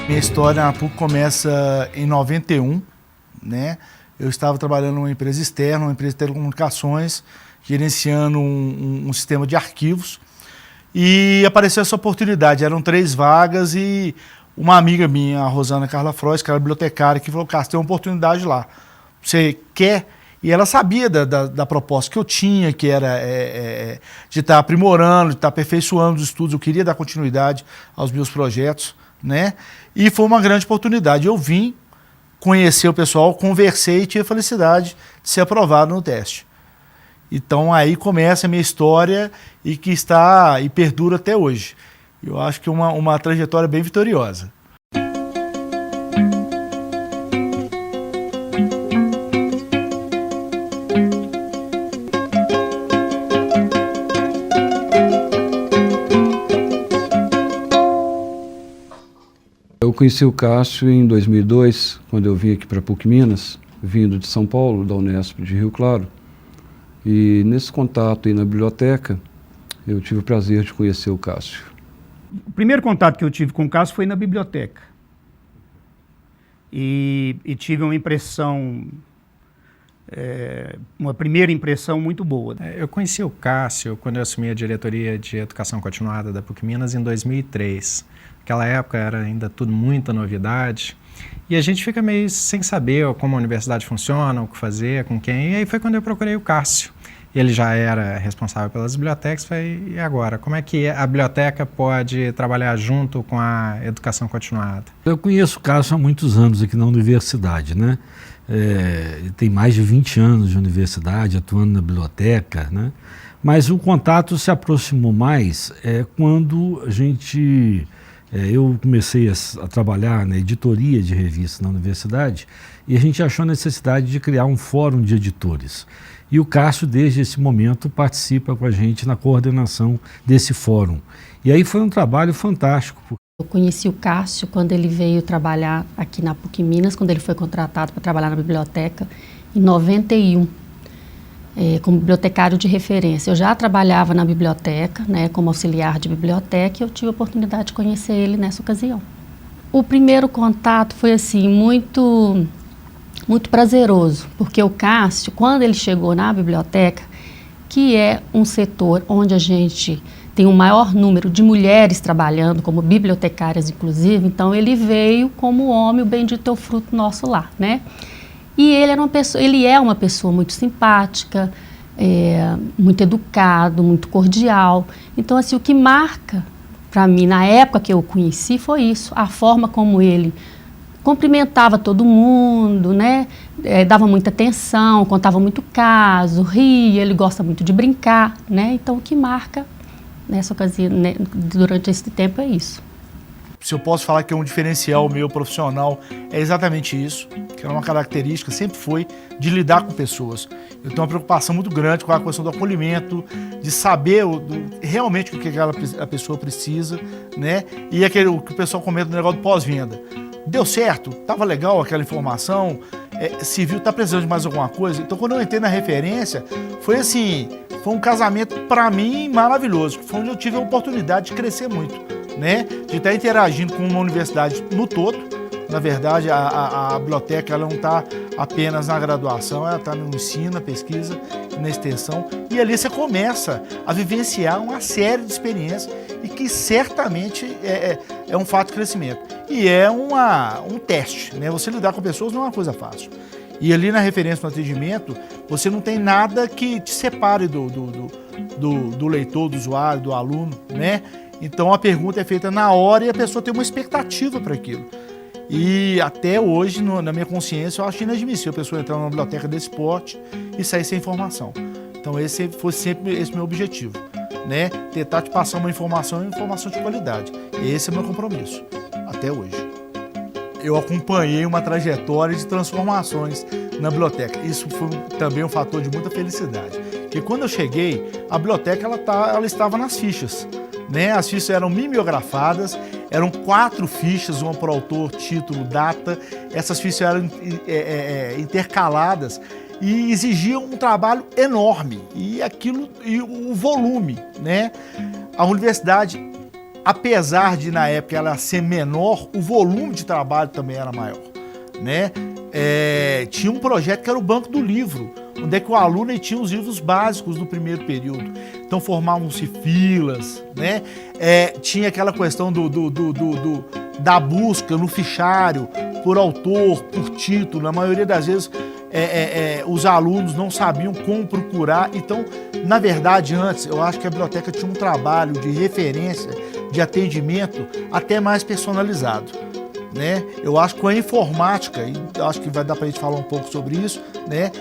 Minha história na PUC começa em 91, né? Eu estava trabalhando numa empresa externa, uma empresa de telecomunicações, gerenciando um sistema de arquivos. E apareceu essa oportunidade, eram 3 vagas e uma amiga minha, a Rosana Carla Frois, que era bibliotecária, que falou, Cássio, tem uma oportunidade lá. Você quer? E ela sabia da proposta que eu tinha, que era de estar aprimorando, de estar aperfeiçoando os estudos. Eu queria dar continuidade aos meus projetos, né? E foi uma grande oportunidade. Eu vim conhecer o pessoal, conversei e tive a felicidade de ser aprovado no teste. Então aí começa a minha história e que está e perdura até hoje. Eu acho que uma trajetória bem vitoriosa. Eu conheci o Cássio em 2002, quando eu vim aqui para PUC Minas, vindo de São Paulo, da Unesp de Rio Claro. E nesse contato aí na biblioteca, eu tive o prazer de conhecer o Cássio. O primeiro contato que eu tive com o Cássio foi na biblioteca. E tive uma impressão, uma primeira impressão muito boa. Eu conheci o Cássio quando eu assumi a diretoria de Educação Continuada da PUC Minas em 2003. Naquela época era ainda tudo muita novidade. E a gente fica meio sem saber como a universidade funciona, o que fazer, com quem. E aí foi quando eu procurei o Cássio. Ele já era responsável pelas bibliotecas. Falei, e agora? Como é que a biblioteca pode trabalhar junto com a educação continuada? Eu conheço o Cássio há muitos anos aqui na universidade, né? Ele tem mais de 20 anos de universidade, atuando na biblioteca, né? Mas o contato se aproximou mais quando a gente... eu comecei a trabalhar na editoria de revistas na universidade e a gente achou a necessidade de criar um fórum de editores. E o Cássio, desde esse momento, participa com a gente na coordenação desse fórum. E aí foi um trabalho fantástico. Eu conheci o Cássio quando ele veio trabalhar aqui na PUC Minas, quando ele foi contratado para trabalhar na biblioteca, em 91. Como bibliotecário de referência. Eu já trabalhava na biblioteca, né, como auxiliar de biblioteca, e eu tive a oportunidade de conhecer ele nessa ocasião. O primeiro contato foi assim, muito prazeroso, porque o Cássio, quando ele chegou na biblioteca, que é um setor onde a gente tem um maior número de mulheres trabalhando, como bibliotecárias inclusive, então ele veio como homem, o bendito é o fruto nosso lá, né? E ele é uma pessoa muito simpática, muito educado, muito cordial. Então, assim, o que marca para mim, na época que eu o conheci, foi isso. A forma como ele cumprimentava todo mundo, né? Dava muita atenção, contava muito caso, ria, ele gosta muito de brincar, né? Então, o que marca nessa ocasião, né, durante esse tempo é isso. Se eu posso falar que é um diferencial meu profissional, é exatamente isso, que é uma característica, sempre foi, de lidar com pessoas. Eu tenho uma preocupação muito grande com a questão do acolhimento, de saber realmente o que a pessoa precisa, né? E o que o pessoal comenta no negócio do pós-venda. Deu certo? Estava legal aquela informação? Se viu, está precisando de mais alguma coisa? Então, quando eu entrei na referência, foi assim, foi um casamento, para mim, maravilhoso. Foi onde eu tive a oportunidade de crescer muito, né? De estar interagindo com uma universidade no todo. Na verdade, a biblioteca ela não está apenas na graduação, ela está no ensino, na pesquisa, na extensão. E ali você começa a vivenciar uma série de experiências e que certamente é um fato de crescimento. E é um teste, né? Você lidar com pessoas não é uma coisa fácil. E ali na referência no atendimento, você não tem nada que te separe do leitor, do usuário, do aluno, né? Então a pergunta é feita na hora e a pessoa tem uma expectativa para aquilo. E até hoje, na minha consciência, eu acho inadmissível a pessoa entrar numa biblioteca desse porte e sair sem informação. Então esse foi sempre esse meu objetivo, né? Tentar te passar uma informação de qualidade. Esse é o meu compromisso, até hoje. Eu acompanhei uma trajetória de transformações na biblioteca. Isso foi também um fator de muita felicidade. Porque quando eu cheguei, a biblioteca ela estava nas fichas, né? As fichas eram mimeografadas, eram 4 fichas, uma por autor, título, data. Essas fichas eram intercaladas e exigiam um trabalho enorme. E o volume, né? A universidade apesar de na época ela ser menor, o volume de trabalho também era maior, né? Tinha um projeto que era o Banco do Livro, onde é que o aluno ele tinha os livros básicos do primeiro período. Então formavam-se filas, né? Tinha aquela questão da busca no fichário, por autor, por título. Na maioria das vezes os alunos não sabiam como procurar. Então, na verdade, antes, eu acho que a biblioteca tinha um trabalho de referência, de atendimento até mais personalizado, né? Eu acho que com a informática, e acho que vai dar para a gente falar um pouco sobre isso, né?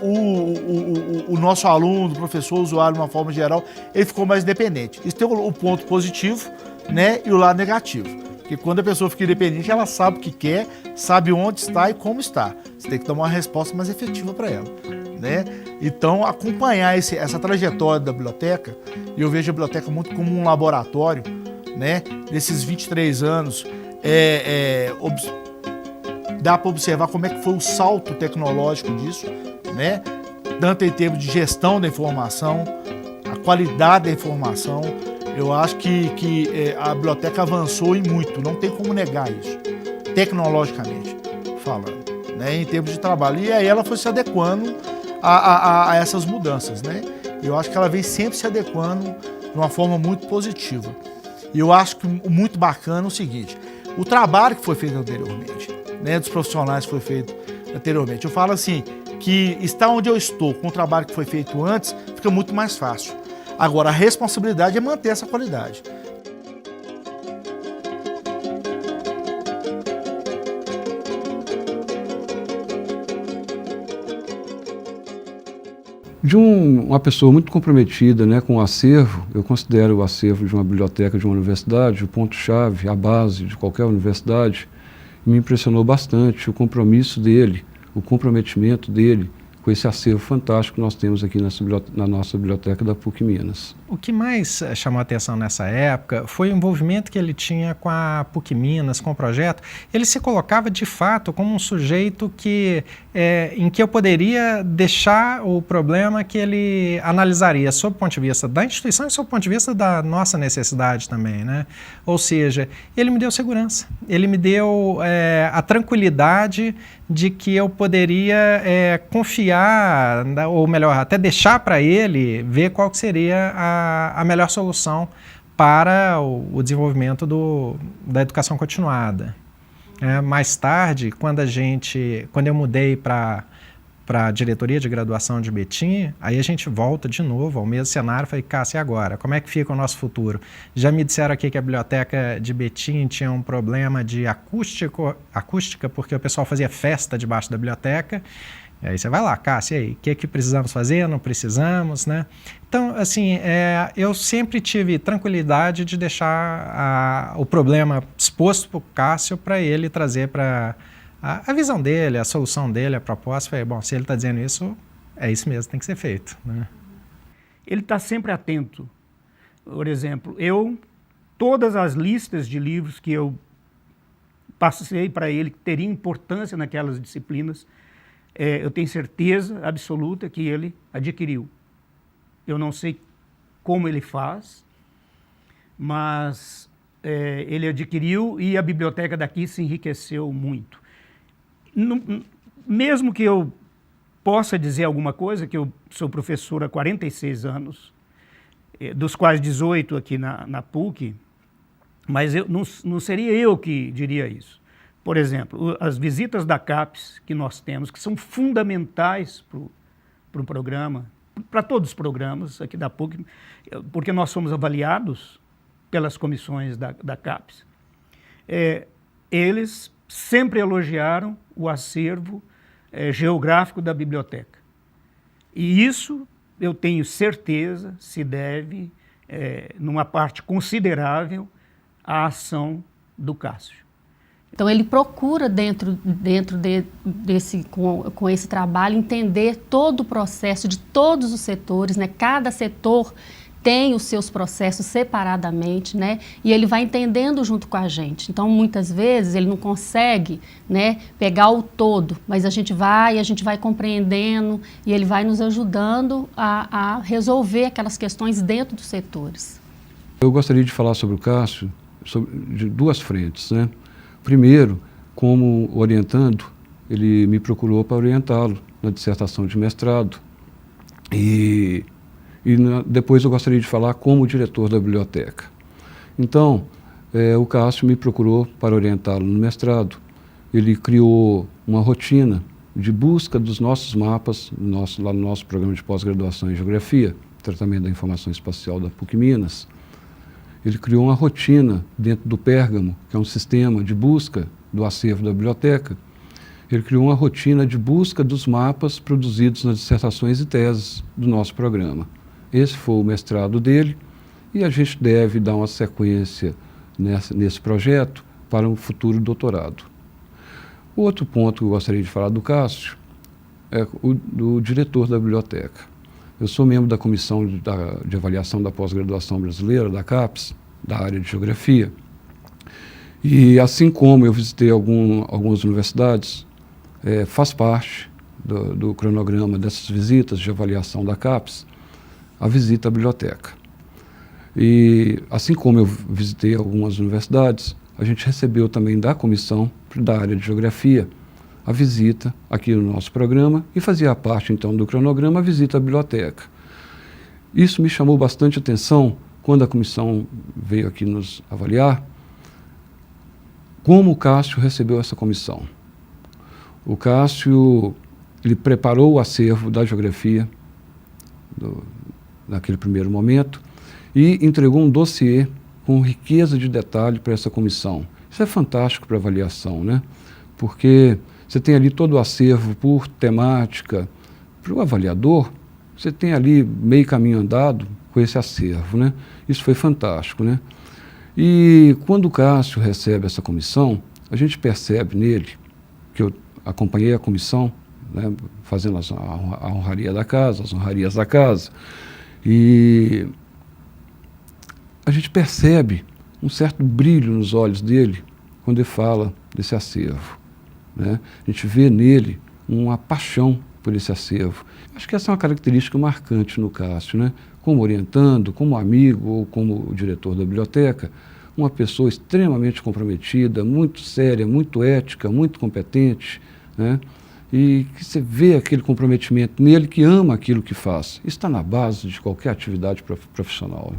O nosso aluno, o professor, o usuário, de uma forma geral, ele ficou mais independente. Isso tem o ponto positivo, né? E o lado negativo. Porque quando a pessoa fica independente, ela sabe o que quer, sabe onde está e como está. Você tem que tomar uma resposta mais efetiva para ela, né? Então, acompanhar essa trajetória da biblioteca, eu vejo a biblioteca muito como um laboratório, né? Nesses 23 anos, dá para observar como é que foi o salto tecnológico disso, né? Tanto em termos de gestão da informação, a qualidade da informação. Eu acho que a biblioteca avançou e muito, não tem como negar isso, tecnologicamente falando, né? Em termos de trabalho. E aí ela foi se adequando a essas mudanças, né? Eu acho que ela vem sempre se adequando de uma forma muito positiva. E eu acho que muito bacana o seguinte, o trabalho que foi feito anteriormente, né, dos profissionais que foi feito anteriormente. Eu falo assim, que estar onde eu estou com o trabalho que foi feito antes, fica muito mais fácil. Agora, a responsabilidade é manter essa qualidade. De uma pessoa muito comprometida, né, com o acervo, eu considero o acervo de uma biblioteca de uma universidade o ponto-chave, a base de qualquer universidade. Me impressionou bastante o compromisso dele, o comprometimento dele com esse acervo fantástico que nós temos aqui na nossa biblioteca da PUC Minas. O que mais chamou a atenção nessa época foi o envolvimento que ele tinha com a PUC Minas, com o projeto. Ele se colocava de fato como um sujeito em que eu poderia deixar o problema que ele analisaria sob o ponto de vista da instituição e sob o ponto de vista da nossa necessidade também, né? Ou seja, ele me deu segurança, ele me deu a tranquilidade de que eu poderia confiar, ou melhor, até deixar para ele ver qual que seria a melhor solução para o desenvolvimento da educação continuada. Mais tarde, quando eu mudei para a diretoria de graduação de Betim, aí a gente volta de novo ao mesmo cenário. Falei, Cássio, e agora? Como é que fica o nosso futuro? Já me disseram aqui que a biblioteca de Betim tinha um problema de acústica, porque o pessoal fazia festa debaixo da biblioteca. E aí você vai lá, Cássio, e aí, o que precisamos fazer? Não precisamos, né? Então, assim, eu sempre tive tranquilidade de deixar o problema exposto para o Cássio para ele trazer para a visão dele, a solução dele, a proposta. Falei, bom, se ele está dizendo isso, é isso mesmo, tem que ser feito, né? Ele está sempre atento. Por exemplo, todas as listas de livros que eu passei para ele que teriam importância naquelas disciplinas, eu tenho certeza absoluta que ele adquiriu. Eu não sei como ele faz, mas ele adquiriu e a biblioteca daqui se enriqueceu muito. Mesmo que eu possa dizer alguma coisa, que eu sou professor há 46 anos, dos quais 18 aqui na PUC, mas não seria eu que diria isso. Por exemplo, as visitas da CAPES que nós temos, que são fundamentais para o programa, para todos os programas aqui da PUC, porque nós somos avaliados pelas comissões da CAPES. Eles sempre elogiaram o acervo geográfico da biblioteca. E isso, eu tenho certeza, se deve, numa parte considerável, à ação do Cássio. Então ele procura com esse trabalho entender todo o processo de todos os setores, né? Cada setor tem os seus processos separadamente, né? E ele vai entendendo junto com a gente. Então muitas vezes ele não consegue, né, pegar o todo, mas a gente vai compreendendo e ele vai nos ajudando a resolver aquelas questões dentro dos setores. Eu gostaria de falar sobre o Cássio de duas frentes, né? Primeiro, como orientando, ele me procurou para orientá-lo na dissertação de mestrado. Depois eu gostaria de falar como diretor da biblioteca. Então, o Cássio me procurou para orientá-lo no mestrado. Ele criou uma rotina de busca dos nossos mapas, lá no nosso programa de pós-graduação em Geografia, Tratamento da Informação Espacial da PUC-Minas. Ele criou uma rotina dentro do Pérgamo, que é um sistema de busca do acervo da biblioteca. Ele criou uma rotina de busca dos mapas produzidos nas dissertações e teses do nosso programa. Esse foi o mestrado dele e a gente deve dar uma sequência nesse projeto para um futuro doutorado. O outro ponto que eu gostaria de falar do Cássio é o do diretor da biblioteca. Eu sou membro da Comissão de Avaliação da Pós-Graduação Brasileira, da CAPES, da área de Geografia. E assim como eu visitei algumas universidades, faz parte do cronograma dessas visitas de avaliação da CAPES, a visita à biblioteca. E assim como eu visitei algumas universidades, a gente recebeu também da comissão da área de Geografia a visita aqui no nosso programa e fazia parte então do cronograma a visita à biblioteca. Isso me chamou bastante atenção quando a comissão veio aqui nos avaliar, como o Cássio recebeu essa comissão. O Cássio, ele preparou o acervo da Geografia naquele primeiro momento e entregou um dossiê com riqueza de detalhe para essa comissão. Isso é fantástico para avaliação, né? Porque você tem ali todo o acervo por temática. Para o avaliador, você tem ali meio caminho andado com esse acervo, né? Isso foi fantástico, né? E quando o Cássio recebe essa comissão, a gente percebe nele, que eu acompanhei a comissão, né, fazendo a honraria da casa, as honrarias da casa, e a gente percebe um certo brilho nos olhos dele quando ele fala desse acervo, né? A gente vê nele uma paixão por esse acervo. Acho que essa é uma característica marcante no Cássio, né? Como orientando, como amigo ou como diretor da biblioteca, uma pessoa extremamente comprometida, muito séria, muito ética, muito competente, né? E que você vê aquele comprometimento nele, que ama aquilo que faz. Isso está na base de qualquer atividade profissional, né?